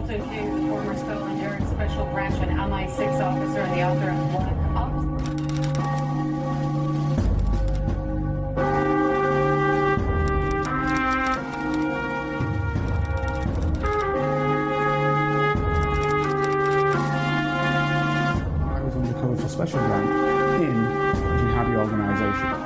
Carlton King, the former Scotland Yard Special Branch and MI6 officer and the author of Black Ops. I was undercover for Special Branch in the jihadi organisation.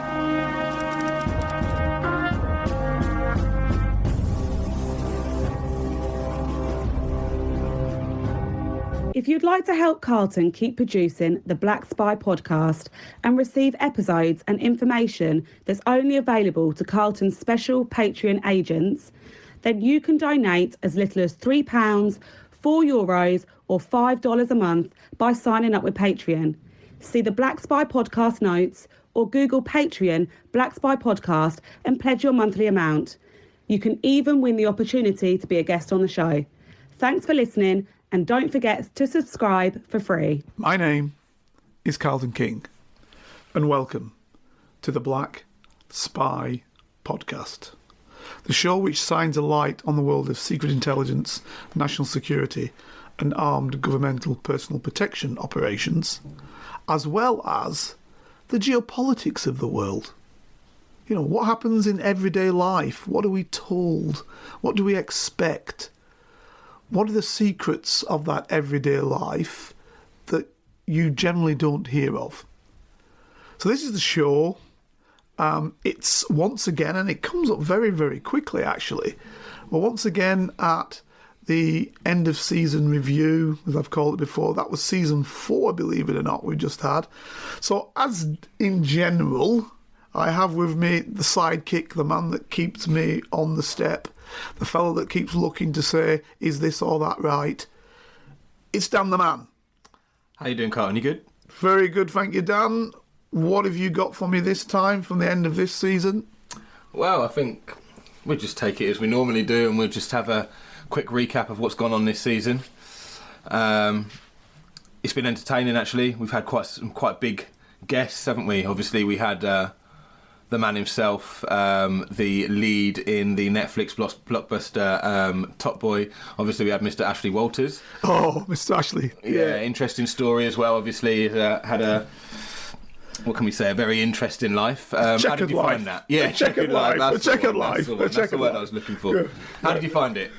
If you'd like to help Carlton keep producing the Black Spy podcast and receive episodes and information that's only available to Carlton's special Patreon agents, then you can donate as little as £3, €4 or $5 a month by signing up with Patreon. See the Black Spy podcast notes or Google Patreon Black Spy podcast and pledge your monthly amount. You can even win the opportunity to be a guest on the show. Thanks for listening. And don't forget to subscribe for free. My name is Carlton King, and welcome to the Black Spy Podcast, the show which shines a light on the world of secret intelligence, national security, and armed governmental personal protection operations, as well as the geopolitics of the world. You know, what happens in everyday life? What are we told? What do we expect? What are the secrets of that everyday life that you generally don't hear of? So this is the show. It's once again, and it comes up very, very quickly actually. We're once again at the end of season review, as I've called it before. That was season 4, believe it or not, we just had. So as in general, I have with me the sidekick, the man that keeps me on the step, the fellow that keeps looking to say, is this or that right? It's Dan the man. How you doing, Carlton? You good? Very good, thank you, Dan. What have you got for me this time from the end of this season? Well, I think we'll just take it as we normally do, and we'll just have a quick recap of what's gone on this season. It's been entertaining, actually. We've had some quite big guests, haven't we? Obviously, we had the man himself, the lead in the Netflix blockbuster Top Boy. Obviously, we had Mr. Ashley Walters. Oh, Mr. Ashley. Yeah, interesting story as well. Obviously, had a, what can we say, a very interesting life. How did you find that? Yeah, checkered life. That's the word I was looking for. Yeah. How did you find it?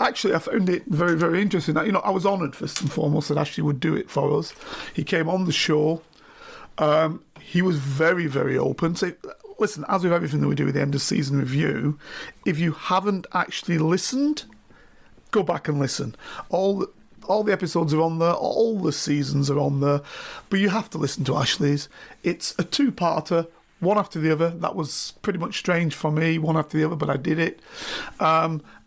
Actually, I found it very, very interesting. You know, I was honoured, first and foremost, that Ashley would do it for us. He came on the show. He was very, very open. So, listen, as with everything that we do at the end of season review, if you haven't actually listened, go back and listen. All the episodes are on there, all the seasons are on there, but you have to listen to Ashley's. It's a two-parter, one after the other. That was pretty much strange for me, one after the other, but I did it.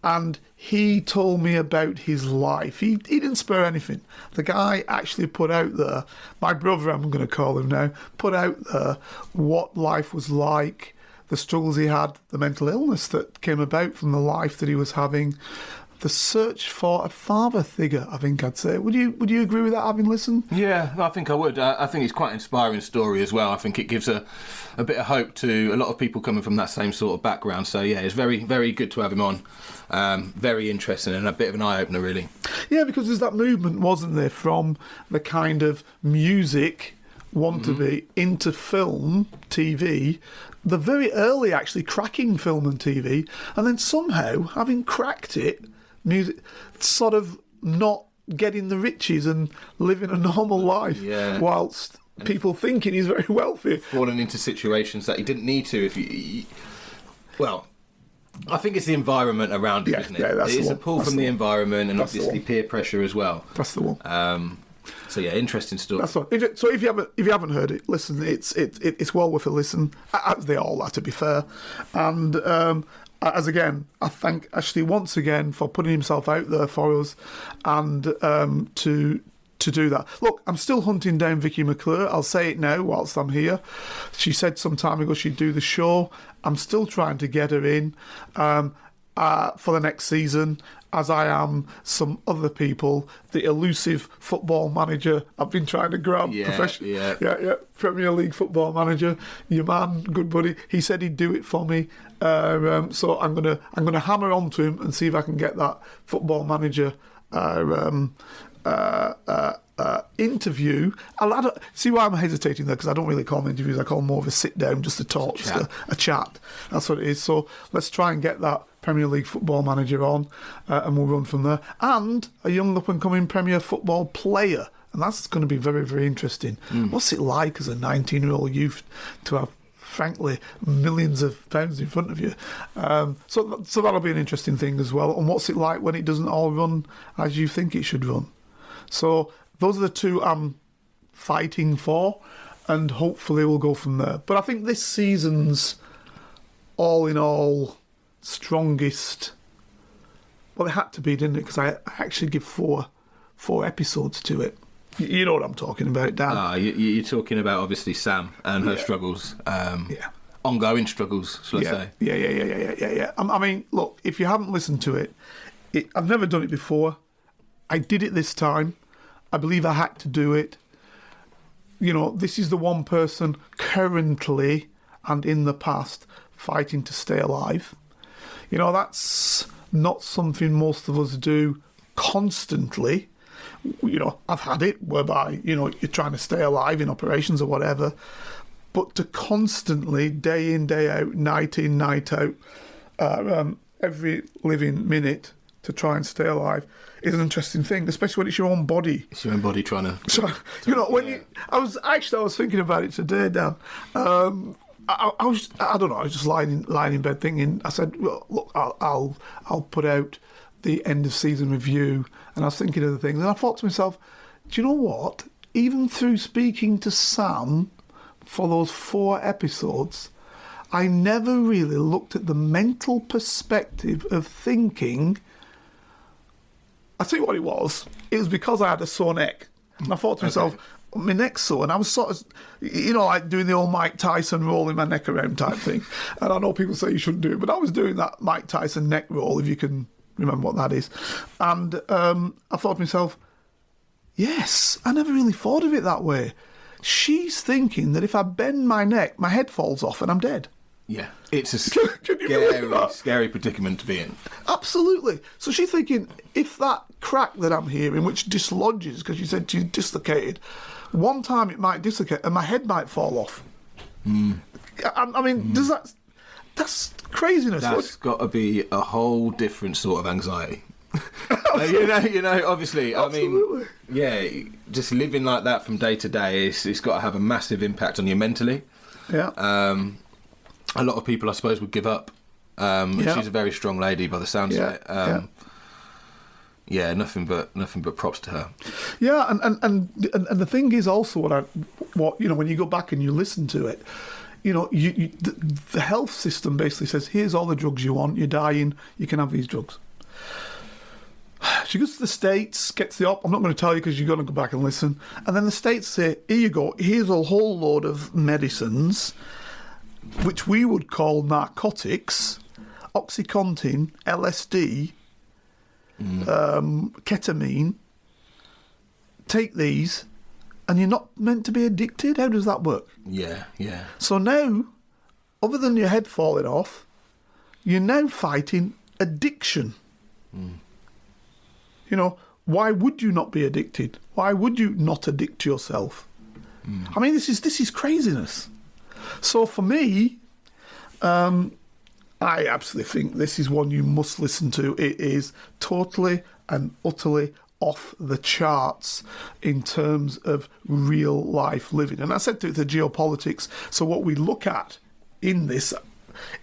And he told me about his life. He didn't spare anything. The guy actually put out there, my brother, I'm going to call him now, put out there what life was like, the struggles he had, the mental illness that came about from the life that he was having, the search for a father figure, I think I'd say. Would you agree with that, having listened? Yeah, I think I would. I think it's quite an inspiring story as well. I think it gives a bit of hope to a lot of people coming from that same sort of background. So, yeah, it's very, very good to have him on. Very interesting and a bit of an eye-opener, really. Yeah, because there's that movement, wasn't there, from the kind of music to be into film, TV, the very early actually cracking film and TV, and then somehow, having cracked it, music sort of not getting the riches and living a normal life, whilst people thinking he's very wealthy. Falling into situations that he didn't need to. Well, I think it's the environment around it, isn't it? Yeah, that's it's a pull from the environment and obviously peer pressure as well. That's the one. So yeah, interesting story. That's right. So if you haven't heard it, listen. It's well worth a listen. As they all are, to be fair. And as again, I thank Ashley once again for putting himself out there for us, and to do that. Look, I'm still hunting down Vicky McClure. I'll say it now whilst I'm here. She said some time ago she'd do the show. I'm still trying to get her in for the next season. as I am some other people, the elusive football manager I've been trying to grab. Premier League football manager, your man, good buddy. He said he'd do it for me, so I'm gonna hammer onto him and see if I can get that football manager interview. See why I'm hesitating there, because I don't really call them interviews. I call them more of a sit down, just a talk, a chat. That's what it is. So let's try and get that Premier League football manager on, and we'll run from there. And a young up and coming Premier football player, and that's going to be very, very interesting. What's it like as a 19-year-old youth to have, frankly, millions of pounds in front of you? So that'll be an interesting thing as well. And what's it like when it doesn't all run as you think it should run? So those are the two I'm fighting for, and hopefully we'll go from there. But I think this season's all in all strongest. Well, it had to be, didn't it? Because I actually give four episodes to it. You know what I'm talking about, Dan. You're talking about, obviously, Sam and her struggles. Ongoing struggles, shall I say. Yeah. I mean, look, if you haven't listened to it, I've never done it before. I did it this time. I believe I had to do it. You know, this is the one person currently and in the past fighting to stay alive. You know, that's not something most of us do constantly. You know, I've had it whereby, you know, you're trying to stay alive in operations or whatever, but to constantly, day in, day out, night in, night out, every living minute to try and stay alive is an interesting thing, especially when it's your own body. It's your own body trying to... So, you know, I was thinking about it today, Dan. I don't know, I was just lying in bed thinking, I said, well, look, I'll put out the end of season review, and I was thinking of the things, and I thought to myself, do you know what? Even through speaking to Sam for those 4 episodes, I never really looked at the mental perspective of thinking. I tell you what it was because I had a sore neck. And I thought to myself, my neck's sore, and I was sort of, you know, like doing the old Mike Tyson rolling my neck around type thing. And I know people say you shouldn't do it, but I was doing that Mike Tyson neck roll, if you can remember what that is. And I thought to myself, yes, I never really thought of it that way. She's thinking that if I bend my neck, my head falls off and I'm dead. Yeah, it's a scary predicament to be in. Absolutely. So she's thinking, if that crack that I'm hearing, which dislodges, because you said she's dislocated, one time it might dislocate and my head might fall off. I mean, that's craziness. That's got to be a whole different sort of anxiety. you know, obviously, Absolutely. I mean, just living like that from day to day, it's got to have a massive impact on you mentally. Yeah. A lot of people, I suppose, would give up. She's a very strong lady by the sounds of it. Nothing but props to her. Yeah, and the thing is also what you know, when you go back and you listen to it, you know, the health system basically says, here's all the drugs you want, you're dying, you can have these drugs. She goes to the States, gets the op. I'm not going to tell you because you're going to go back and listen. And then the States say, here you go, here's a whole load of medicines, which we would call narcotics, OxyContin, LSD, ketamine. Take these, and you're not meant to be addicted. How does that work? Yeah. So now, other than your head falling off, you're now fighting addiction. You know, why would you not be addicted? Why would you not addict yourself? I mean, this is craziness. So for me, I absolutely think this is one you must listen to. It is totally and utterly off the charts in terms of real life living. And I said to it, the geopolitics. So what we look at in this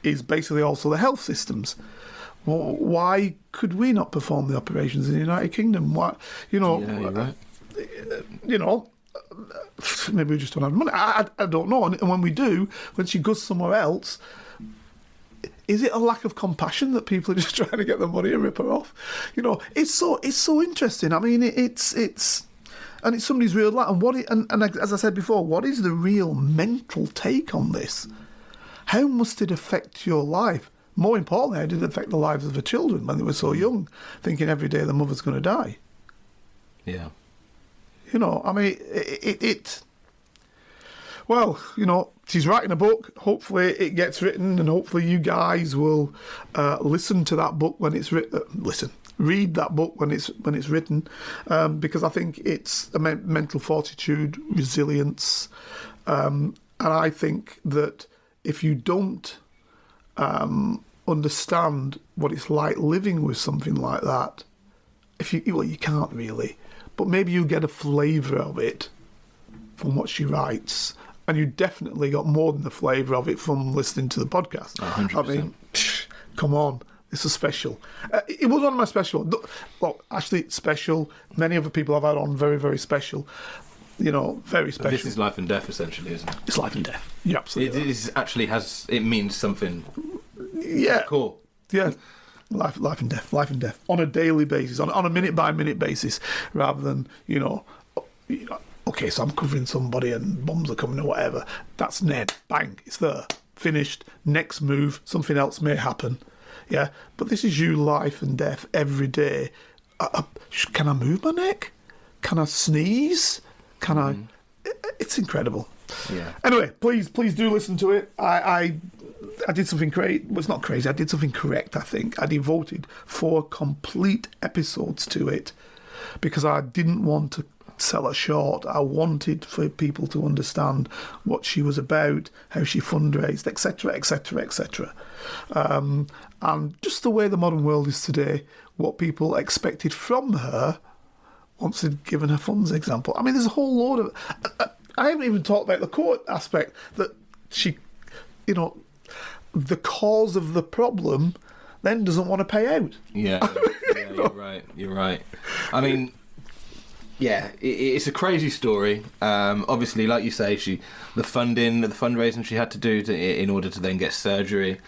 is basically also the health systems. Well, why could we not perform the operations in the United Kingdom? Why, you know, you're right. You know, maybe we just don't have money. I don't know. And when we do, when she goes somewhere else, is it a lack of compassion that people are just trying to get the money and rip her off? You know, it's so interesting. I mean, it's somebody's real life. And as I said before, what is the real mental take on this? How must it affect your life? More importantly, how did it affect the lives of the children when they were so young, thinking every day the mother's going to die? Yeah. You know, I mean, well, you know, she's writing a book. Hopefully it gets written, and hopefully you guys will listen to that book when it's written. Read that book when it's written, because I think it's a mental fortitude, resilience, and I think that if you don't understand what it's like living with something like that, you can't really, but maybe you get a flavour of it from what she writes, and you definitely got more than the flavour of it from listening to the podcast. 100%. I mean, come on. It's a special. It was one of my special. Well, actually, it's special. Many other people I've had on very, very special. You know, very special. This is life and death, essentially, isn't it? It's life and death. Yeah, absolutely. It is actually it means something. Yeah. Cool. Yeah. Life and death. On a daily basis, on a minute by minute basis, rather than, you know, okay, so I'm covering somebody and bombs are coming or whatever. That's Ned. Bang. It's there. Finished. Next move. Something else may happen. Yeah, but this is you, life and death, every day. Can I move my neck? Can I sneeze? Can I? It's incredible. Yeah. Anyway, please do listen to it. I did something great. Well, it's not crazy. I did something correct, I think. I devoted 4 complete episodes to it because I didn't want to sell her short. I wanted for people to understand what she was about, how she fundraised, etc., etc., etc. And just the way the modern world is today, what people expected from her once they'd given her funds example. I mean, there's a whole load of... I haven't even talked about the court aspect, that she, you know, the cause of the problem then doesn't want to pay out. Yeah, you're right. I mean... Yeah, it's a crazy story. Obviously, like you say, the fundraising she had to do in order to then get surgery.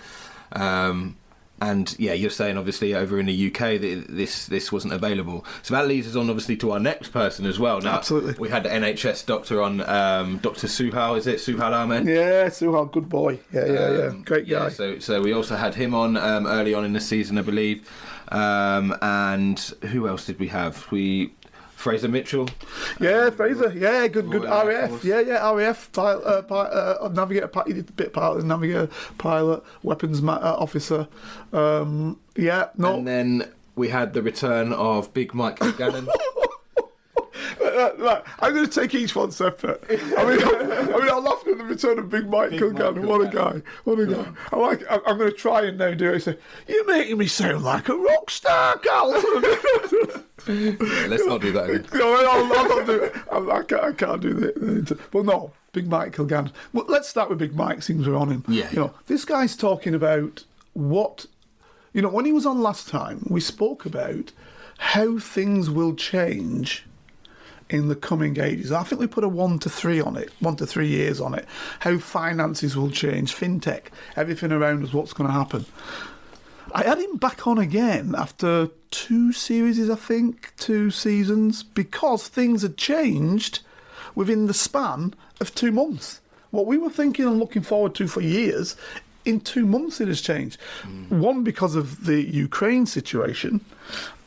And yeah, you're saying obviously over in the UK that this wasn't available. So that leads us on obviously to our next person as well. Now, absolutely. We had the NHS doctor on, Dr. Suhal, is it? Suhal Ahmed? Yeah, Suhal, good boy. Yeah. Great guy. So we also had him on early on in the season, I believe. And who else did we have? Fraser Mitchell. Yeah, Fraser. Yeah, good RAF. Yeah, RAF pilot, navigator. He did a bit pilot, navigator, pilot, weapons officer. And then we had the return of Big Mike Gannon. Right, I'm going to take each one separate. I mean, I'm laughing at the return of Big Mike Kilgannon. What a guy! I'm going to try and now do it. Say, you're making me sound like a rock star, Carlton. Let's not do that again. No, I'll not do it. I can't do that. Well, no, Big Mike Kilgannon. Well, let's start with Big Mike, since we're on him. Yeah. You know, this guy's talking about what... You know, when he was on last time, we spoke about how things will change in the coming ages. I think we put a 1 to 3 on it, 1 to 3 years on it. How finances will change, fintech, everything around us, what's going to happen. I had him back on again after 2 series, I think, 2 seasons, because things had changed within the span of 2 months. What we were thinking and looking forward to for years, in 2 months it has changed. One, because of the Ukraine situation,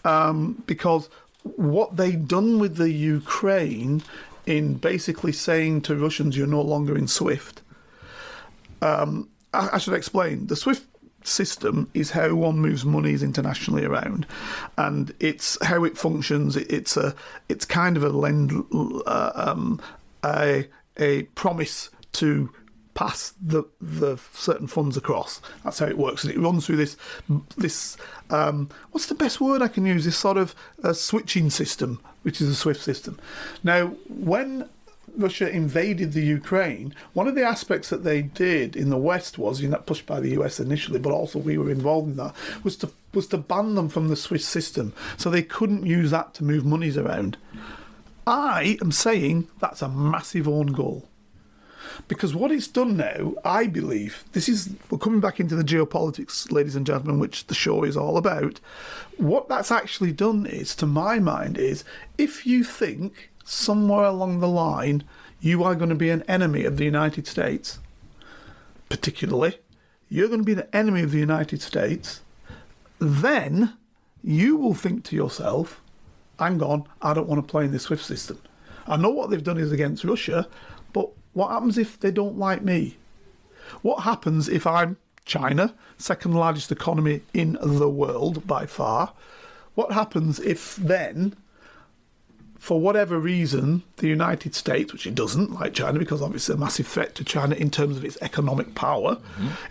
because what they'd done with the Ukraine in basically saying to Russians, you're no longer in SWIFT. I should explain. The SWIFT system is how one moves monies internationally around, and it's how it functions. It's kind of a promise to pass the certain funds across. That's how it works, and it runs through this what's the best word I can use? This sort of switching system, which is a SWIFT system. Now, when Russia invaded the Ukraine, one of the aspects that they did in the West was, pushed by the US initially, but also we were involved in that, was to ban them from the SWIFT system, so they couldn't use that to move monies around. I am saying that's a massive own goal. Because what it's done now, I believe, we're coming back into the geopolitics, ladies and gentlemen, which the show is all about. What that's actually done is, to my mind, is if you think somewhere along the line you are going to be an enemy of the United States, particularly, you're going to be the enemy of the United States, then you will think to yourself, hang on, I don't want to play in the SWIFT system. I know what they've done is against Russia, but what happens if they don't like me? What happens if I'm China, second largest economy in the world by far? What happens if then, for whatever reason, the United States, which it doesn't, like China, because obviously a massive threat to China in terms of its economic power,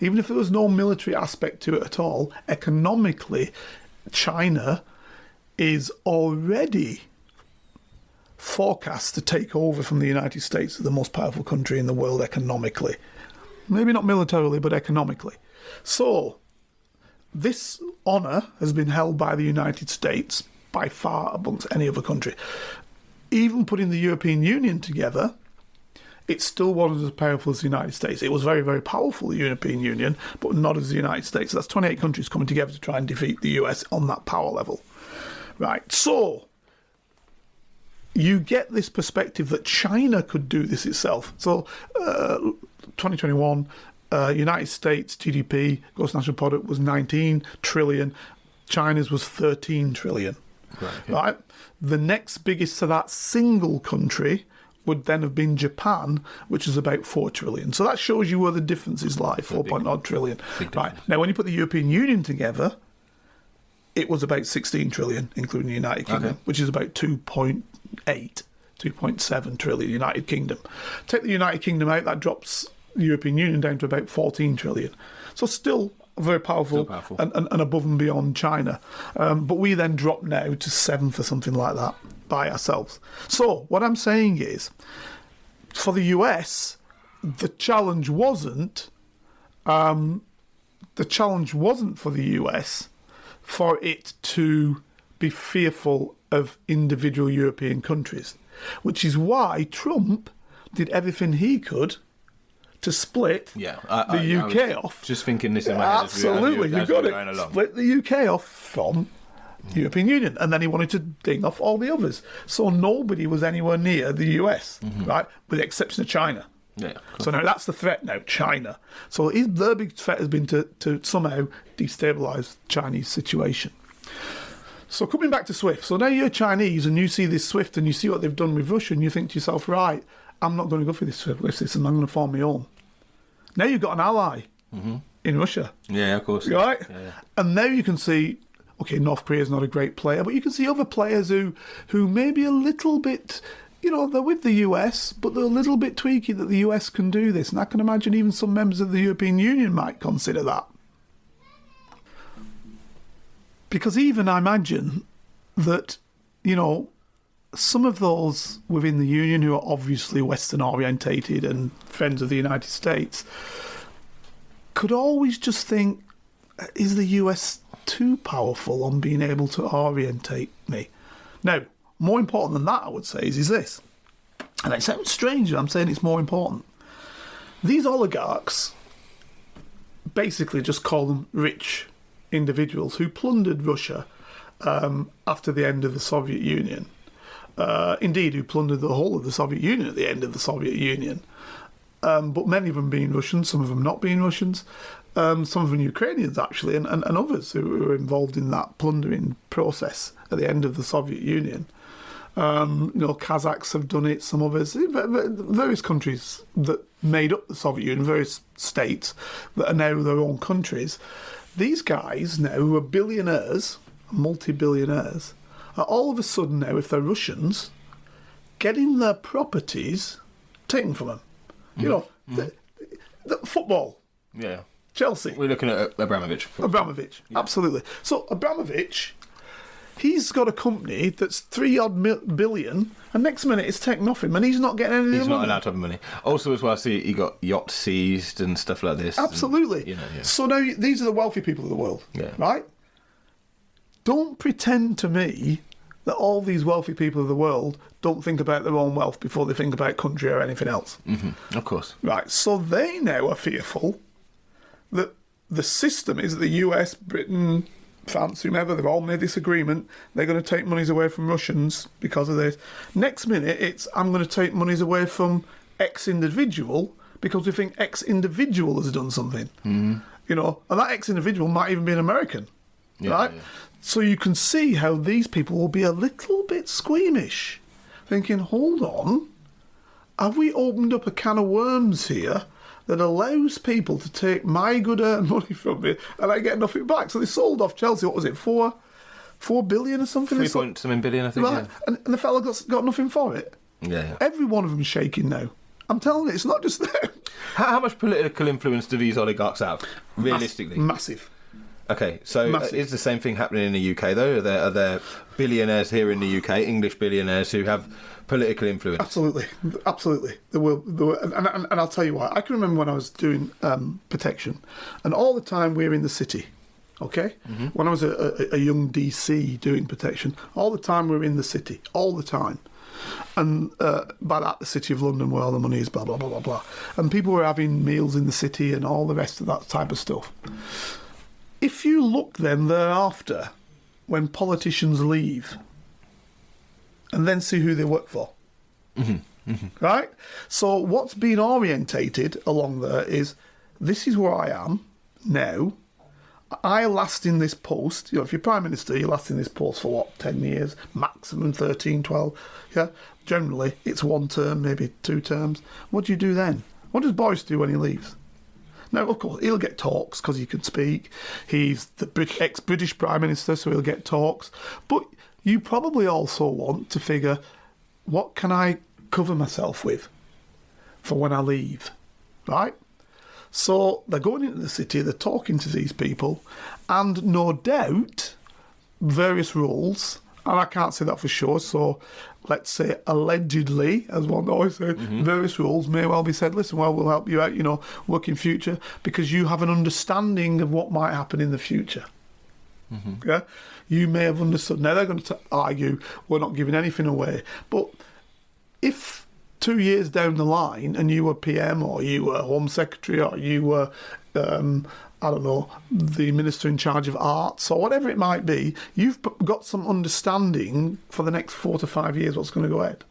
even if there was no military aspect to it at all, economically, China is already forecast to take over from the United States as the most powerful country in the world economically. Maybe not militarily, but economically. So, this honour has been held by the United States by far amongst any other country. Even putting the European Union together, it still wasn't as powerful as the United States. It was very, very powerful, the European Union, but not as the United States. That's 28 countries coming together to try and defeat the US on that power level. Right, so you get this perspective that China could do this itself. So 2021, United States GDP, gross national product, was 19 trillion. China's was 13 trillion. Right? The next biggest to that single country would then have been Japan, which is about 4 trillion. So that shows you where the differences lie, 4.0 trillion. Right. Now, when you put the European Union together, it was about 16 trillion, including the United Kingdom, which is about 2.8, 2.7 trillion, United Kingdom. Take the United Kingdom out, that drops the European Union down to about 14 trillion. So still very powerful, and above and beyond China. But we then drop now to 7th or something like that by ourselves. So what I'm saying is, for the US, the challenge wasn't for the US for it to be fearful of individual European countries, which is why Trump did everything he could to split the UK off. Just thinking this in my head. Absolutely, you got it. Split the UK off from the European Union, and then he wanted to ding off all the others. So nobody was anywhere near the US, right, with the exception of China. Yeah. So now that's the threat now, China. So their big threat has been to somehow destabilise the Chinese situation. So coming back to SWIFT, so now you're Chinese and you see this SWIFT and you see what they've done with Russia and you think to yourself, right, I'm not going to go for this SWIFT system, I'm going to form my own. Now you've got an ally in Russia. Yeah, of course. Right? Yeah. And now you can see, okay, North Korea's not a great player, but you can see other players who may be a little bit, they're with the US, but they're a little bit tweaky that the US can do this. And I can imagine even some members of the European Union might consider that. Because even I imagine that, some of those within the Union who are obviously Western orientated and friends of the United States could always just think, is the US too powerful on being able to orientate me? Now, more important than that, I would say, is this. And it sounds strange, I'm saying it's more important. These oligarchs basically just call them rich individuals who plundered Russia after the end of the Soviet Union. Indeed, who plundered the whole of the Soviet Union at the end of the Soviet Union. But many of them being Russians, some of them not being Russians, some of them Ukrainians actually, and others who were involved in that plundering process at the end of the Soviet Union. Kazakhs have done it, some others, various countries that made up the Soviet Union, various states that are now their own countries. These guys now, who are billionaires, multi-billionaires, are all of a sudden now, if they're Russians, getting their properties taken from them. The football. Yeah. Chelsea. We're looking at Abramovich. Abramovich, absolutely. So Abramovich, he's got a company that's 3-odd billion, and next minute it's taken off him, and he's not getting any money. He's not allowed to have money. Also, as well, I see he got yachts seized and stuff like this. Absolutely. And, So now these are the wealthy people of the world, right? Don't pretend to me that all these wealthy people of the world don't think about their own wealth before they think about country or anything else. Of course. Right, so they now are fearful that the system is that the US, Britain, France, whomever, they've all made this agreement, they're going to take monies away from Russians because of this. Next minute, it's, I'm going to take monies away from X individual because we think X individual has done something. you know, and that ex-individual might even be an American, right? Yeah. So you can see how these people will be a little bit squeamish, thinking, hold on, have we opened up a can of worms here that allows people to take my good earned money from me and I get nothing back? So they sold off Chelsea, what was it, 4 billion or something? 3.7 billion, I think, right. And the fella got nothing for it. Yeah. Every one of them's shaking now. I'm telling you, it's not just them. How much political influence do these oligarchs have, realistically? Massive. Okay, so is the same thing happening in the UK, though? Are there billionaires here in the UK, English billionaires, who have political influence? Absolutely. There will, and I'll tell you why. I can remember when I was doing protection, and all the time we were in the city, okay? Mm-hmm. When I was a young DC doing protection, all the time we were in the city, all the time. And by that, the City of London, where all the money is, blah, blah, blah, blah, blah. And people were having meals in the city and all the rest of that type of stuff. If you look then thereafter, when politicians leave, and then see who they work for, right? So what's been orientated along there is, this is where I am now. I last in this post, you know, if you're Prime Minister, you last in this post for what, 10 years, maximum 13, 12, yeah? Generally, it's 1 term, maybe 2 terms. What do you do then? What does Boris do when he leaves? Now, of course, he'll get talks because he can speak. He's the ex-British Prime Minister, so he'll get talks. But you probably also want to figure, what can I cover myself with for when I leave, right? So they're going into the city, they're talking to these people, and no doubt various roles, and I can't say that for sure, so let's say allegedly, as one always says, various roles may well be said, listen, well, we'll help you out, you know, work in future, because you have an understanding of what might happen in the future. Yeah, you may have understood. Now they're going to argue we're not giving anything away, but if 2 years down the line and you were PM or you were Home Secretary or you were, I don't know, the Minister in charge of arts or whatever it might be, you've got some understanding for the next 4 to 5 years what's going to go ahead.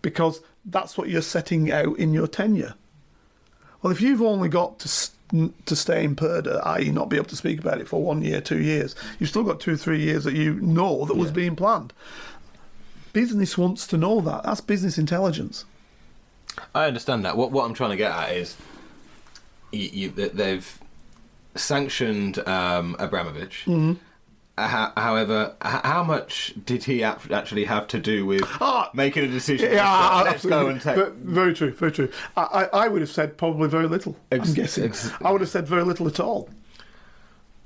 Because that's what you're setting out in your tenure. Well, if you've only got to stay in purdah, i.e. not be able to speak about it for 1 year, 2 years, you've still got 2 or 3 years that you know that was being planned. Business wants to know that. That's business intelligence. I understand that. What I'm trying to get at is they've sanctioned Abramovich. However, how much did he actually have to do with making a decision? Yeah, let's go and take. Very true, very true. I would have said probably very little. I'm guessing. I would have said very little at all.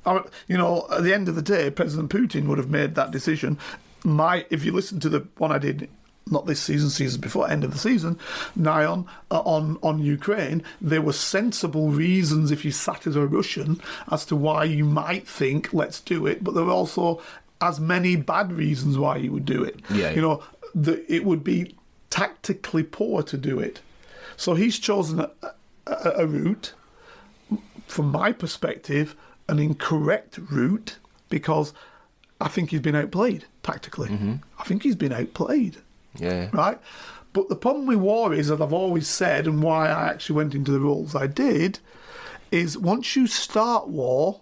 You know, at the end of the day, President Putin would have made that decision. If you listen to the one I did, not this season before, end of the season, Nyon, on Ukraine, there were sensible reasons if you sat as a Russian as to why you might think, let's do it, but there were also as many bad reasons why you would do it. Yeah. You know, it would be tactically poor to do it. So he's chosen a route, from my perspective, an incorrect route, because I think he's been outplayed tactically. I think he's been outplayed. Yeah. Right? But the problem with war is, as I've always said, and why I actually went into the roles I did, is once you start war,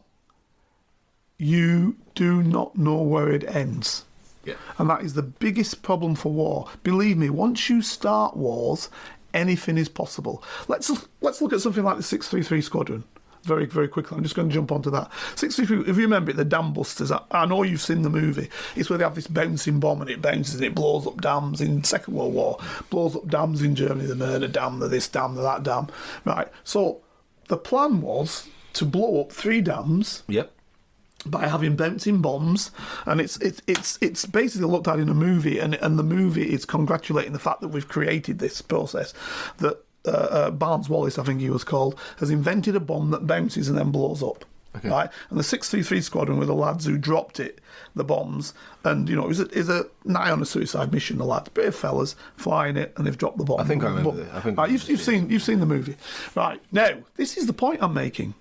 you do not know where it ends. Yeah. And that is the biggest problem for war. Believe me, once you start wars, anything is possible. Let's look at something like the 633 Squadron. Very, very quickly. I'm just going to jump onto that. 633, if you remember it, the Dam Busters, I know you've seen the movie. It's where they have this bouncing bomb and it bounces and it blows up dams in Second World War, blows up dams in Germany, the Murder Dam, the this dam, the that dam. Right. So the plan was to blow up 3 dams. Yep. By having bouncing bombs, and it's basically looked at in a movie, and the movie is congratulating the fact that we've created this process that Barnes Wallis, I think he was called, has invented a bomb that bounces and then blows up. Okay. Right, and the 633 Squadron were the lads who dropped it, the bombs, and you know it was a nigh on a suicide mission. The lads, brave fellas, flying it, and they've dropped the bomb. I think I remember it. I think right, you've seen the movie, right? Now this is the point I'm making.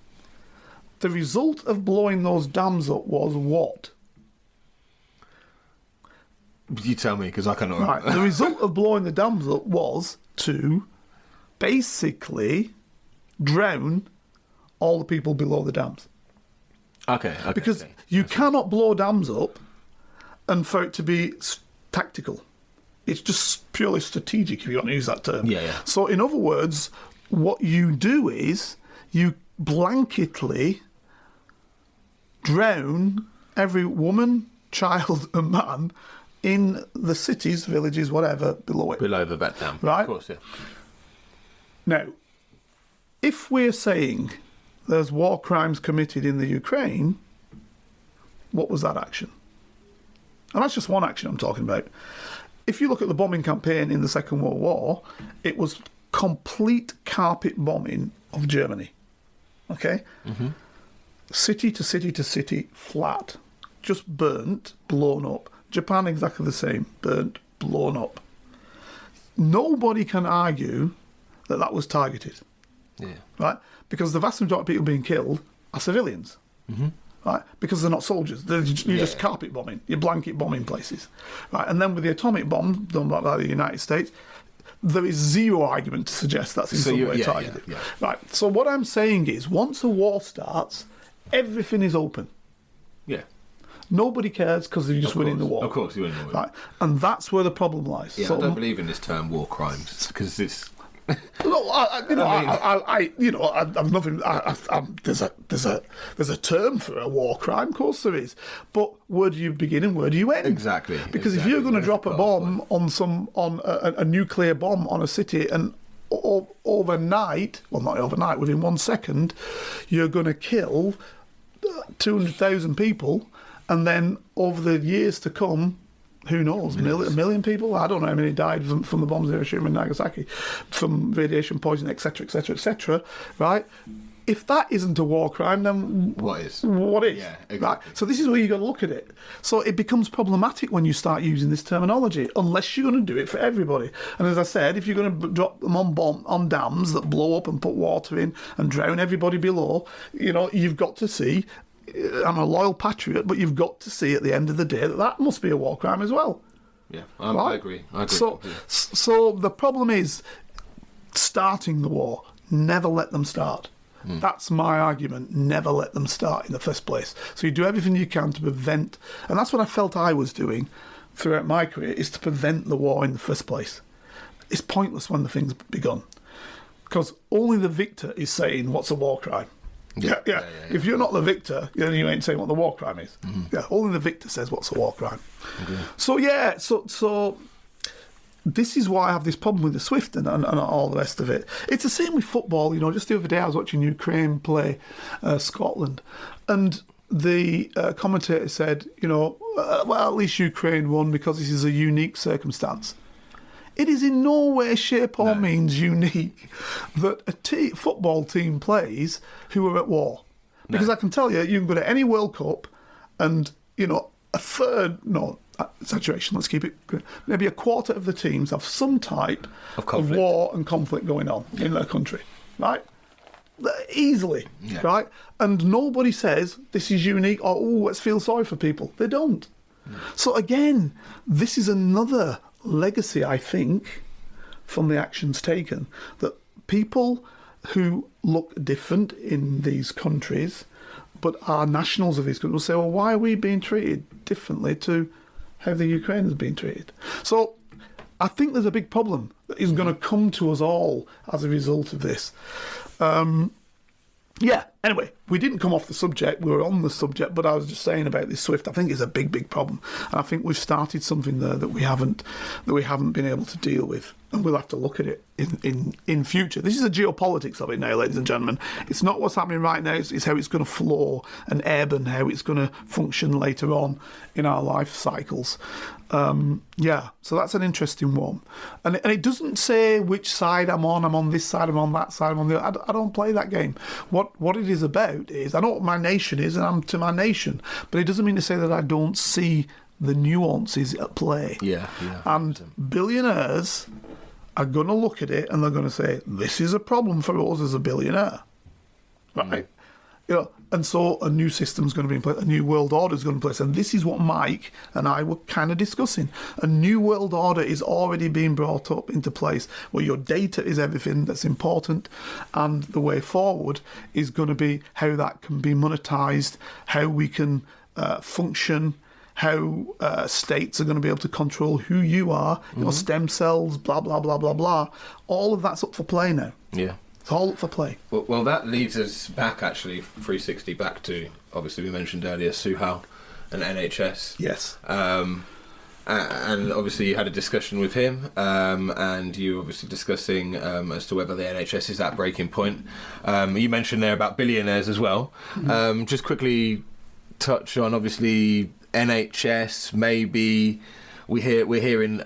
The result of blowing those dams up was what? You tell me, because I cannot remember. Right, the result of blowing the dams up was to basically drown all the people below the dams. Okay. Because you cannot blow dams up and for it to be tactical. It's just purely strategic, if you want to use that term. Yeah. So, in other words, what you do is you blanketly drown every woman, child and man in the cities, villages, whatever, below it. Below the bat dam. Right? Of course, yeah. Now, if we're saying there's war crimes committed in the Ukraine, what was that action? And that's just one action I'm talking about. If you look at the bombing campaign in the Second World War, it was complete carpet bombing of Germany. Okay? Mm-hmm. City to city to city, flat. Just burnt, blown up. Japan, exactly the same. Burnt, blown up. Nobody can argue that that was targeted. Yeah. Right? Because the vast majority of people being killed are civilians. Mm-hmm. Right? Because they're not soldiers. You're just carpet bombing. You're blanket bombing places. Right? And then with the atomic bomb done by the United States, there is zero argument to suggest that's in some way targeted. Yeah. Right? So what I'm saying is, once a war starts, everything is open. Yeah. Nobody cares because they're just winning the war. Of course, you're winning the war. Right? And that's where the problem lies. Yeah, so, I don't believe in this term war crimes because it's... No, I've nothing. There's a term for a war crime, of course there is. But where do you begin and where do you end? Exactly. Because if you're going to drop a bomb on a nuclear bomb on a city and overnight, well not overnight, within 1 second, you're going to kill 200,000 people, and then over the years to come, who knows, a million people? I don't know how many died from the bombs in Hiroshima and Nagasaki, from radiation poisoning, etc., etc., etc., right? If that isn't a war crime, then what is? What is? Yeah, exactly. Right? So this is where you've got to look at it. So it becomes problematic when you start using this terminology, unless you're going to do it for everybody. And as I said, if you're going to drop them on dams that blow up and put water in and drown everybody below, you've got to see... I'm a loyal patriot, but you've got to see at the end of the day that must be a war crime as well. Yeah, I agree. So the problem is starting the war. Never let them start. That's my argument. Never let them start in the first place. So you do everything you can to prevent, and that's what I felt I was doing throughout my career, is to prevent the war in the first place. It's pointless when the thing's begun, because only the victor is saying what's a war crime. Yeah. If you're not the victor, then you ain't saying what the war crime is. Mm-hmm. Yeah, only the victor says what's a war crime. Okay. So this is why I have this problem with the SWIFT and all the rest of it. It's the same with football. Just the other day I was watching Ukraine play Scotland, and the commentator said, well, at least Ukraine won because this is a unique circumstance. It is in no way, shape or means unique that a football team plays who are at war. Because I can tell you, you can go to any World Cup and, exaggeration, let's keep it, maybe a quarter of the teams have some type of war and conflict going on in their country, right? Easily, right? And nobody says this is unique or, let's feel sorry for people. They don't. So again, this is another legacy, I think, from the actions taken, that people who look different in these countries but are nationals of these countries will say, well, why are we being treated differently to how the Ukrainians are being treated? So I think there's a big problem that is going to come to us all as a result of this. Anyway, we didn't come off the subject, we were on the subject, but I was just saying about this SWIFT. I think it's a big, big problem. And I think we've started something there that we haven't been able to deal with. And we'll have to look at it in future. This is the geopolitics of it now, ladies and gentlemen. It's not what's happening right now, it's how it's going to flow and ebb and how it's going to function later on in our life cycles. So that's an interesting one. And it doesn't say which side I'm on this side, I'm on that side, I'm on the other. I don't play that game. What it is about is, I know what my nation is and I'm to my nation, but it doesn't mean to say that I don't see the nuances at play. Yeah. And billionaires are going to look at it and they're going to say, this is a problem for us as a billionaire. Right? And so a new system's going to be in place, a new world order is going to be in place. And this is what Mike and I were kind of discussing. A new world order is already being brought up into place where your data is everything that's important, and the way forward is going to be how that can be monetized, how we can function, how states are going to be able to control who you are, your stem cells, blah, blah, blah, blah, blah. All of that's up for play now. Yeah. It's all up for play. Well, that leads us back, actually, 360 back to, obviously, we mentioned earlier, Suhal and NHS. Yes. And obviously you had a discussion with him, and you were obviously discussing as to whether the NHS is at breaking point. You mentioned there about billionaires as well. Just quickly touch on, obviously, NHS, maybe we're hearing...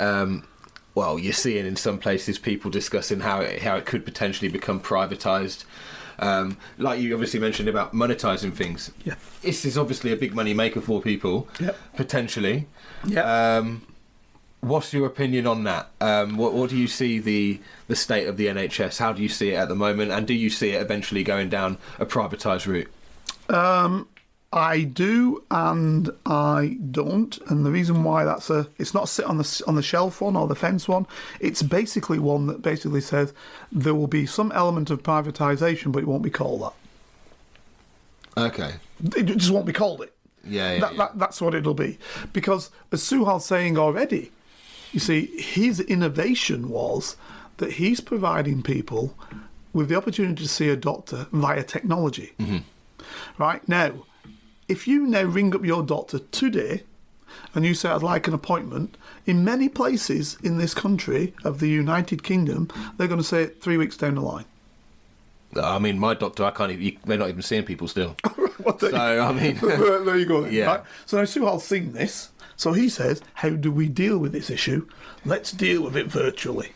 well, you're seeing in some places people discussing how it could potentially become privatised. Like you obviously mentioned about monetising things. Yeah. This is obviously a big money maker for people, potentially. Yeah. What's your opinion on that? What do you see the state of the NHS? How do you see it at the moment? And do you see it eventually going down a privatised route? I do and I don't, and the reason why it's not sit on the shelf one or the fence one. It's basically one that basically says there will be some element of privatisation, but it won't be called that. Okay. It just won't be called it. That's what it'll be, because as Suhal's saying already, you see, his innovation was that he's providing people with the opportunity to see a doctor via technology. Right now, if you now ring up your doctor today and you say, I'd like an appointment, in many places in this country of the United Kingdom, they're going to say 3 weeks down the line. I mean, my doctor, they're not even seeing people still. I mean... there you go then, yeah. Right? So now Suhal's seen this. So he says, how do we deal with this issue? Let's deal with it virtually.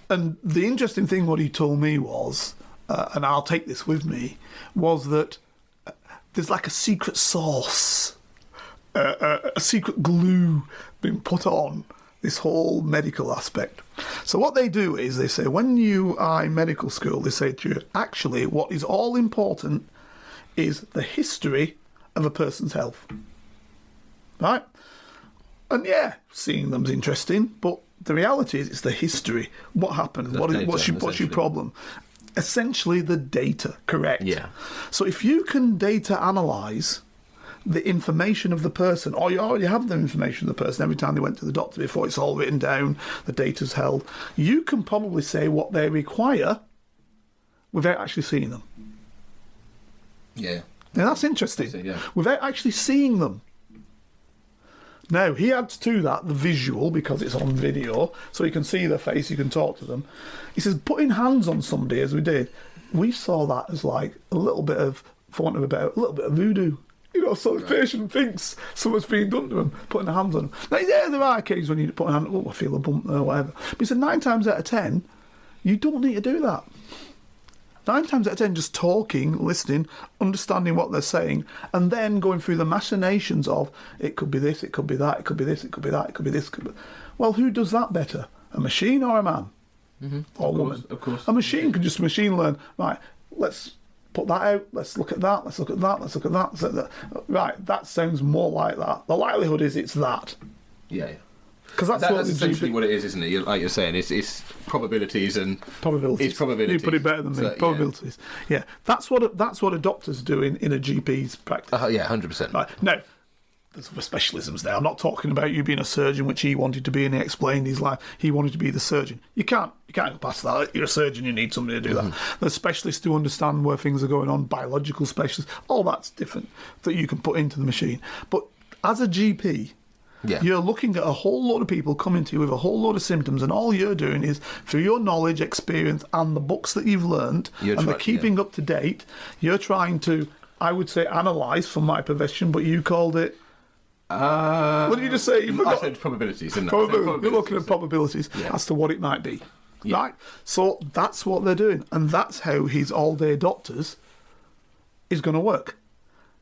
And the interesting thing what he told me was, and I'll take this with me, was that there's like a secret sauce, a secret glue being put on this whole medical aspect. So what they do is they say, when you are in medical school, they say to you, actually, what is all important is the history of a person's health. Right? And yeah, seeing them's interesting, but the reality is it's the history. What happened? What's your problem? Essentially the data, correct? Yeah. So if you can data analyse the information of the person, or you already have the information of the person every time they went to the doctor before it's all written down, the data's held, you can probably say what they require without actually seeing them. Yeah. Now that's interesting. That's it, yeah. Without actually seeing them. Now, he adds to that the visual, because it's on video, so you can see their face, you can talk to them. He says, putting hands on somebody, as we did, we saw that as like a little bit of, for want of a better, a little bit of voodoo. You know, so the patient thinks something's being done to them, putting their hands on them. Now, yeah, there are occasions when you put a hand, oh, I feel a bump there, or whatever. But he said 9 times out of 10, you don't need to do that. 9 times out of 10, just talking, listening, understanding what they're saying, and then going through the machinations of, it could be this, it could be that, it could be this, it could be that, it could be this. Well, who does that better? A machine or a man? Or a woman? Of course. A machine can just machine learn. Right, let's put that out, let's look at that, let's look at that, let's look at that. So right, that sounds more like that. The likelihood is it's that. Yeah. Because that's essentially what it is, isn't it? Like you're saying, it's probabilities and probabilities. It's probabilities. You put it better than me. Probabilities. Yeah. That's what a doctor's doing in a GP's practice. Yeah, 100%. Right. Now, there's other specialisms now. I'm not talking about you being a surgeon, which he wanted to be, and he explained his life. He wanted to be the surgeon. You can't go past that. You're a surgeon. You need somebody to do that. There's specialists who understand where things are going on. Biological specialists. All that's different that you can put into the machine. But as a GP. Yeah. You're looking at a whole lot of people coming to you with a whole lot of symptoms, and all you're doing is, through your knowledge, experience, and the books that you've learned, and the keeping up to date, you're trying to, I would say, analyse for my profession, but you called it... what did you just say? I said probabilities, didn't I? Probabilities. You're looking at probabilities as to what it might be. Yeah. Right? So that's what they're doing, and that's how his all-day doctors is going to work.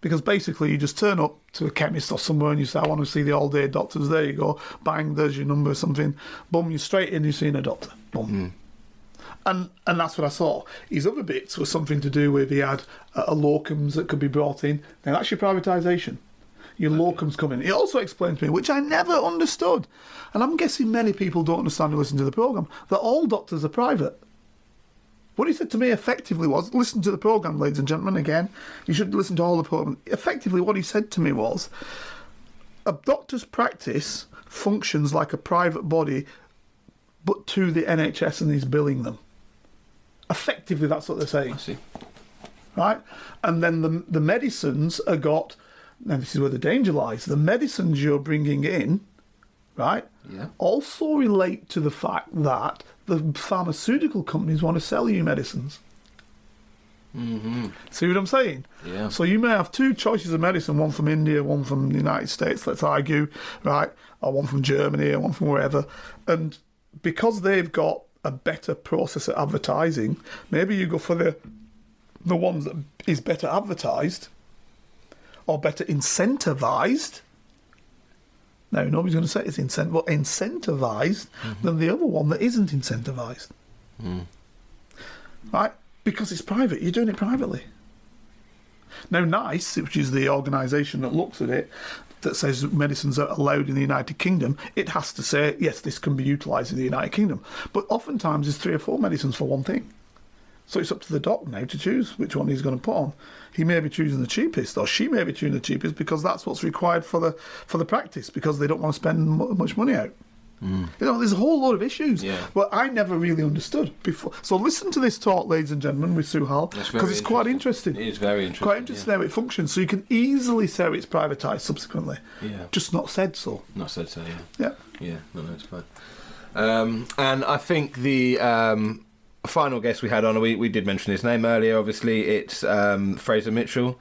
Because basically you just turn up to a chemist or somewhere and you say, I want to see the all-day doctors. There you go. Bang, there's your number or something. Boom, you're straight in, you're seeing a doctor. Boom. And that's what I saw. His other bits were something to do with he had a locums that could be brought in. Now that's your privatisation. Your locums come in. He also explained to me, which I never understood, and I'm guessing many people don't understand who listen to the programme, that all doctors are private. What he said to me effectively was, listen to the programme, ladies and gentlemen, again, you should listen to all the programme. Effectively what he said to me was, a doctor's practice functions like a private body, but to the NHS, and he's billing them. Effectively, that's what they're saying. I see. Right? And then the medicines are got... Now, this is where the danger lies. The medicines you're bringing in, right, also relate to the fact that the pharmaceutical companies want to sell you medicines. Mm-hmm. See what I'm saying? Yeah. So you may have two choices of medicine, one from India, one from the United States, let's argue, right, or one from Germany, or one from wherever. And because they've got a better process at advertising, maybe you go for the one that is better advertised, or better incentivised. Now, nobody's going to say it's incentivised than the other one that isn't incentivised. Right? Because it's private. You're doing it privately. Now, NICE, which is the organisation that looks at it, that says medicines are allowed in the United Kingdom, it has to say, yes, this can be utilised in the United Kingdom. But oftentimes there's 3 or 4 medicines for one thing. So it's up to the doc now to choose which one he's going to put on. He may be choosing the cheapest, or she may be choosing the cheapest, because that's what's required for the practice, because they don't want to spend much money out. You know, there's a whole load of issues. Yeah. But I never really understood before. So listen to this talk, ladies and gentlemen, with Suhal, because it's quite interesting. It is very interesting. Quite interesting how it functions. So you can easily say it's privatised subsequently. Yeah. Just not said so. Not said so, yeah. Yeah. Yeah, no, it's fine. And I think the final guest we had on, we did mention his name earlier, obviously, it's Fraser Mitchell,